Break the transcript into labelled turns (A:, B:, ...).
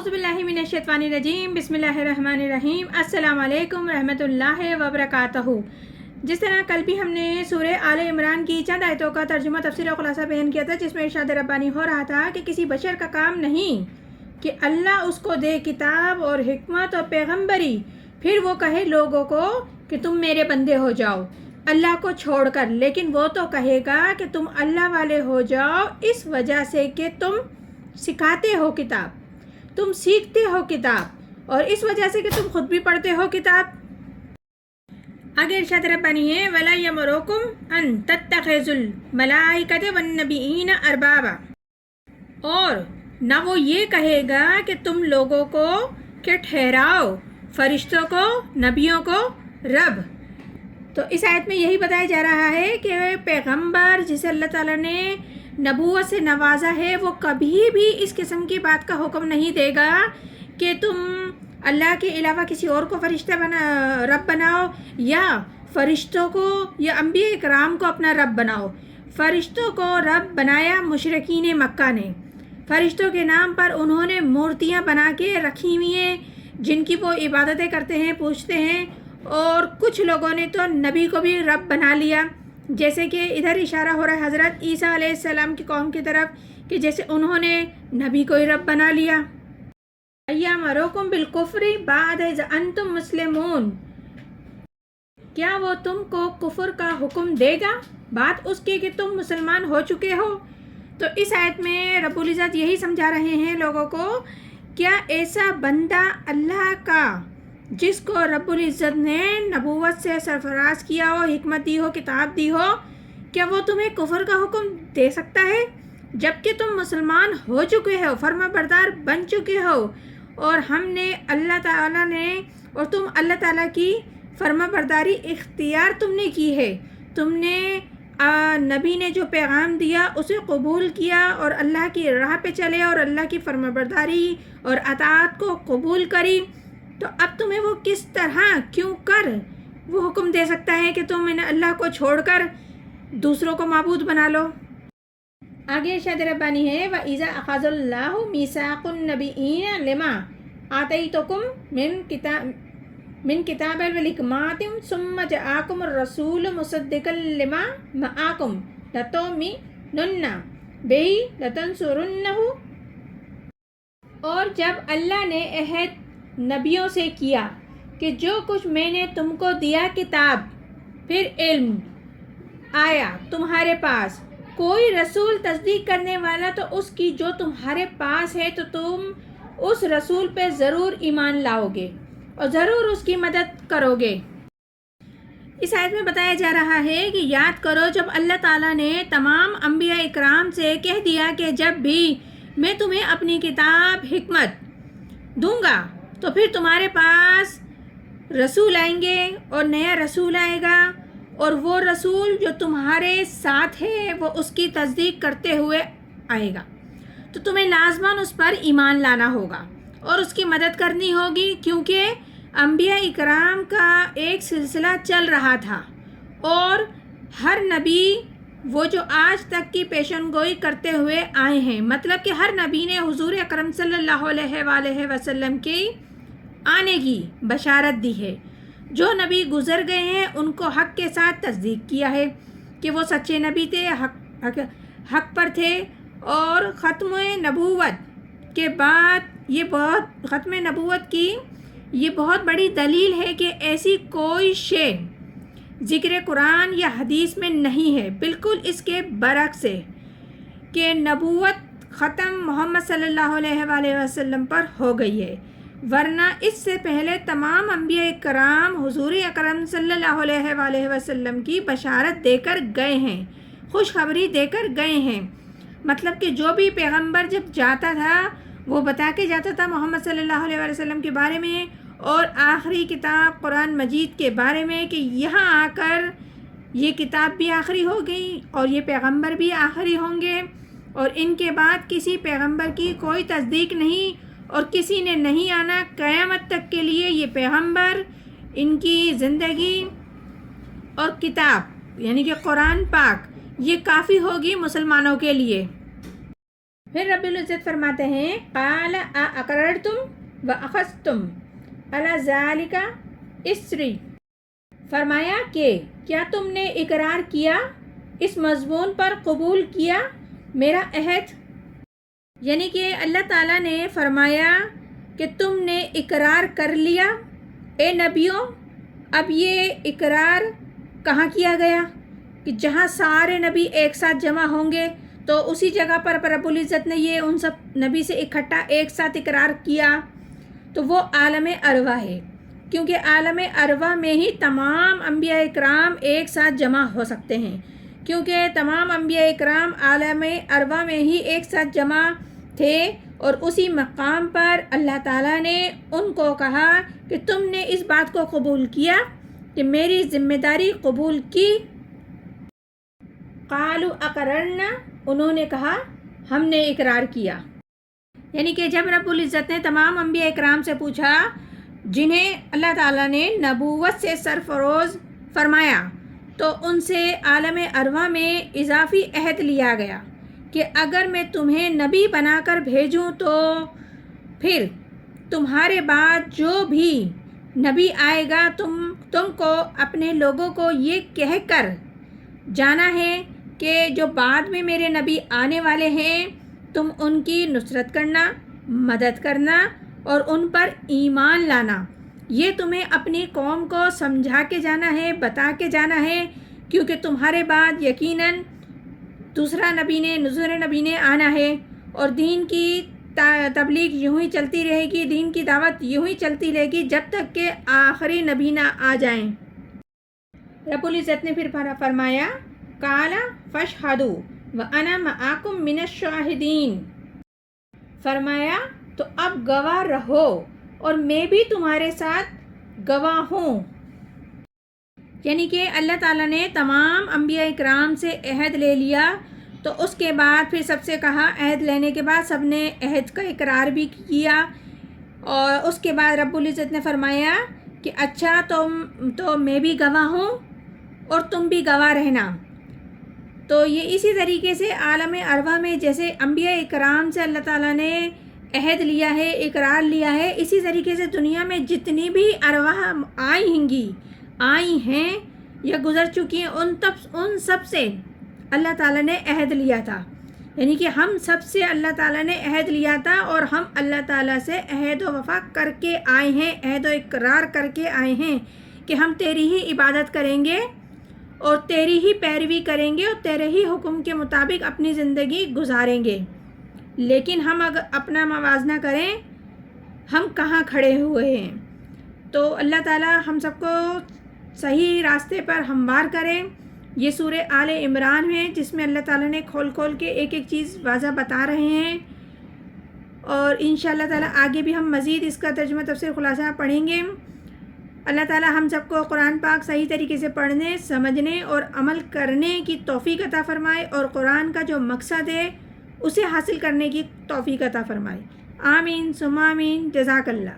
A: औज़ु बिल्लाहि मिनश शैतानिर रजीम बिस्मिल्लाहिर रहमानिर रहीम अस्सलाम वालेकुम रहमतुल्लाहि व बरकातहू। जिस तरह कल भी हमने सूरह आले इमरान की चंद आयतों का तर्जुमा तफसीर और खुलासा बयान किया था, जिसमें इरशाद रब्बानी हो रहा था कि किसी बशर का काम नहीं कि अल्लाह उसको दे किताब और हिकमत और पैगम्बरी, फिर वो कहे लोगों को कि तुम मेरे बंदे हो जाओ अल्लाह को छोड़कर, लेकिन वो तो कहेगा कि तुम अल्लाह वाले हो जाओ इस वजह से कि तुम सिखाते हो किताब, तुम सीखते हो किताब, और इस वजह से कि तुम खुद भी पढ़ते हो किताब। आगे इरशाद रब्बानी है वला यमरुकुम अन तत्तखिजुल मलाइकत वन नबिय्यीन अरबाबा, और ना वो ये कहेगा कि तुम लोगों को कि ठहराओ फरिश्तों को नबियों को रब। तो इस आयत में यही बताया जा रहा है कि पैगंबर जिसे अल्लाह ताला ने नबूवत से नवाजा है वो कभी भी इस किस्म की बात का हुक्म नहीं देगा कि तुम अल्लाह के अलावा किसी और को फरिश्ता रब बनाओ, या फरिश्तों को या अंबिया इकराम को अपना रब बनाओ। फरिश्तों को रब बनाया मुशरिकीन मक्का ने। फरिश्तों के नाम पर उन्होंने मूर्तियां बना के रखी हुई हैं जिनकी वो इबादतें करते हैं, पूछते हैं, और कुछ लोगों ने तो नबी को भी रब बना लिया, जैसे कि इधर इशारा हो रहा है हज़रत ईसा अलैहिस्सलाम की कौम की तरफ कि जैसे उन्होंने नबी को ही रब बना लिया। अय्यामरुकुम बिलकुफ्रि बाद इज़ अंतुम मुस्लिमून, क्या वो तुमको कुफ्र का हुक्म देगा बात उसके कि तुम मुसलमान हो चुके हो। तो इस आयत में रब्बुल इज़्ज़त यही समझा रहे हैं लोगों को, क्या ऐसा बंदा अल्लाह का जिसको रब्बुल इज़्ज़त ने नबूवत से सरफराज किया हो, हिकमत दी हो, किताब दी हो, क्या वो तुम्हें कुफ्र का हुक्म दे सकता है जबकि तुम मुसलमान हो चुके हो, फर्माबरदार बन चुके हो, और हमने अल्लाह ताला ने और तुम अल्लाह ताला की फर्माबरदारी इख्तियार तुमने की है, तुमने नबी ने जो पैगाम दिया उसे कबूल किया और अल्लाह की राह पे चले और अल्लाह की फर्माबरदारी और अताअत को कबूल करी, तो अब तुम्हें वो किस तरह क्यों कर वो हुक्म दे सकता है कि तुम अल्लाह को छोड़कर दूसरों को माबूद बना लो। आगे इरशाद रब्बानी है व इज़ा अख़ज़ल्लाहु मीसाक़ुन नबिय्यीन लिमा आतैतुकुम मिन किताबिन व हिकमतिन सुम्मा जआकुम रसूल मुसद्दिक़न लिमा मआकुम लतुमिनुन्ना बिही लतंसुरुन्नहु, और जब अल्लाह ने अहद नबियों से किया कि जो कुछ मैंने तुमको दिया किताब, फिर इल्म आया तुम्हारे पास, कोई रसूल तस्दीक करने वाला तो उसकी जो तुम्हारे पास है, तो तुम उस रसूल पे ज़रूर ईमान लाओगे और ज़रूर उसकी मदद करोगे। इस आयत में बताया जा रहा है कि याद करो जब अल्लाह ताला ने तमाम अंबिया इकराम से कह दिया कि जब भी मैं तुम्हें अपनी किताब हिकमत दूंगा तो फिर तुम्हारे पास रसूल आएंगे और नया रसूल आएगा, और वो रसूल जो तुम्हारे साथ है वो उसकी तस्दीक करते हुए आएगा, तो तुम्हें लाजमन उस पर ईमान लाना होगा और उसकी मदद करनी होगी, क्योंकि अंबिया इकराम का एक सिलसिला चल रहा था और हर नबी वो जो आज तक की पेशनगोई करते हुए आए हैं, मतलब कि हर नबी ने हुजूर अकरम सल्लल्लाहु अलैहि वसल्लम के आने की बशारत दी है। जो नबी गुज़र गए हैं उनको हक़ के साथ तस्दीक किया है कि वो सच्चे नबी थे, हक़ पर थे, और ख़त्म नबूवत के बाद ये बहुत ख़त्म नबूवत की ये बहुत बड़ी दलील है कि ऐसी कोई शे ज़िक्र कुरान या हदीस में नहीं है, बिल्कुल इसके बरक्स है कि नबूवत ख़त्म मोहम्मद सल्लल्लाहु अलैहि वसल्लम पर हो गई है, वरना इससे पहले तमाम अंबिया इकराम हुजूर अकरम सल्लल्लाहु अलैहि वसल्लम की बशारत देकर गए हैं, खुशखबरी देकर गए हैं। मतलब कि जो भी पैगंबर जब जाता था वो बता के जाता था मोहम्मद सल्लल्लाहु अलैहि वसल्लम के बारे में और आखिरी किताब कुरान मजीद के बारे में कि यहाँ आकर ये किताब भी आखिरी हो गई और ये पैगंबर भी आखिरी होंगे, और इनके बाद किसी पैगंबर की कोई तस्दीक नहीं और किसी ने नहीं आना क़यामत तक के लिए। ये पैगंबर, इनकी ज़िंदगी और किताब यानी कि कुरान पाक ये काफ़ी होगी मुसलमानों के लिए। پھر رب العزت فرماتے ہیں قال اقررتم واخذتم علی ذالک اسری، فرمایا کہ کیا تم نے اقرار کیا، اس مضمون پر قبول کیا میرا عہد؟ یعنی کہ اللہ تعالیٰ نے فرمایا کہ تم نے اقرار کر لیا اے نبیوں۔ اب یہ اقرار کہاں کیا گیا کہ جہاں سارے نبی ایک ساتھ جمع ہوں گے تو اسی جگہ پر رب العزت نے یہ ان سب نبی سے اکٹھا ایک ساتھ اقرار کیا، تو وہ عالم ارواح ہے، کیونکہ عالم ارواح میں ہی تمام انبیاء اکرام ایک ساتھ جمع ہو سکتے ہیں، کیونکہ تمام انبیاء اکرام عالم ارواح میں ہی ایک ساتھ جمع تھے، اور اسی مقام پر اللہ تعالیٰ نے ان کو کہا کہ تم نے اس بات کو قبول کیا کہ میری ذمہ داری قبول کی۔ قالوا اقررنا، انہوں نے کہا ہم نے اقرار کیا۔ یعنی کہ جب رب العزت نے تمام انبیاء اکرام سے پوچھا جنہیں اللہ تعالیٰ نے نبوت سے سرفروز فرمایا، تو ان سے عالم ارواح میں اضافی عہد لیا گیا کہ اگر میں تمہیں نبی بنا کر بھیجوں تو پھر تمہارے بعد جو بھی نبی آئے گا تم کو اپنے لوگوں کو یہ کہہ کر جانا ہے کہ جو بعد میں میرے نبی آنے والے ہیں تم ان کی نصرت کرنا، مدد کرنا اور ان پر ایمان لانا۔ یہ تمہیں اپنی قوم کو سمجھا کے جانا ہے، بتا کے جانا ہے، کیونکہ تمہارے بعد یقیناً دوسرا نبی نے آنا ہے، اور دین کی تبلیغ یوں ہی چلتی رہے گی، دین کی دعوت یوں ہی چلتی رہے گی جب تک کہ آخری نبی نہ آ جائیں۔ رب العزت نے پھر فرمایا قال فاشہدوا وانا معکم من الشاہدین، فرمایا تو اب گواہ رہو اور میں بھی تمہارے ساتھ گواہ ہوں۔ یعنی کہ اللہ تعالیٰ نے تمام انبیاء اکرام سے عہد لے لیا، تو اس کے بعد پھر سب سے کہا، عہد لینے کے بعد سب نے عہد کا اقرار بھی کیا، اور اس کے بعد رب العزت نے فرمایا کہ اچھا تو میں بھی گواہ ہوں اور تم بھی گواہ رہنا۔ تو یہ اسی طریقے سے عالم ارواح میں جیسے انبیاء اکرام سے اللہ تعالیٰ نے عہد لیا ہے، اقرار لیا ہے، اسی طریقے سے دنیا میں جتنی بھی ارواح آئی ہیں یا گزر چکی ہیں ان سب سے اللہ تعالیٰ نے عہد لیا تھا۔ یعنی کہ ہم سب سے اللہ تعالیٰ نے عہد لیا تھا، اور ہم اللہ تعالیٰ سے عہد و وفا کر کے آئے ہیں، عہد و اقرار کر کے آئے ہیں کہ ہم تیری ہی عبادت کریں گے اور تیری ہی پیروی کریں گے اور تیرے ہی حکم کے مطابق اپنی زندگی گزاریں گے۔ لیکن ہم اگر اپنا موازنہ کریں ہم کہاں کھڑے ہوئے ہیں، تو اللہ تعالیٰ ہم سب کو صحیح راستے پر ہموار کریں۔ یہ سورہ آل عمران ہے جس میں اللہ تعالیٰ نے کھول کے ایک ایک چیز واضح بتا رہے ہیں، اور انشاءاللہ تعالیٰ آگے بھی ہم مزید اس کا ترجمہ تفسیر خلاصہ پڑھیں گے۔ اللہ تعالیٰ ہم سب کو قرآن پاک صحیح طریقے سے پڑھنے، سمجھنے اور عمل کرنے کی توفیق عطا فرمائے، اور قرآن کا جو مقصد ہے اسے حاصل کرنے کی توفیق عطا فرمائے۔ آمین ثم آمین، جزاک اللہ۔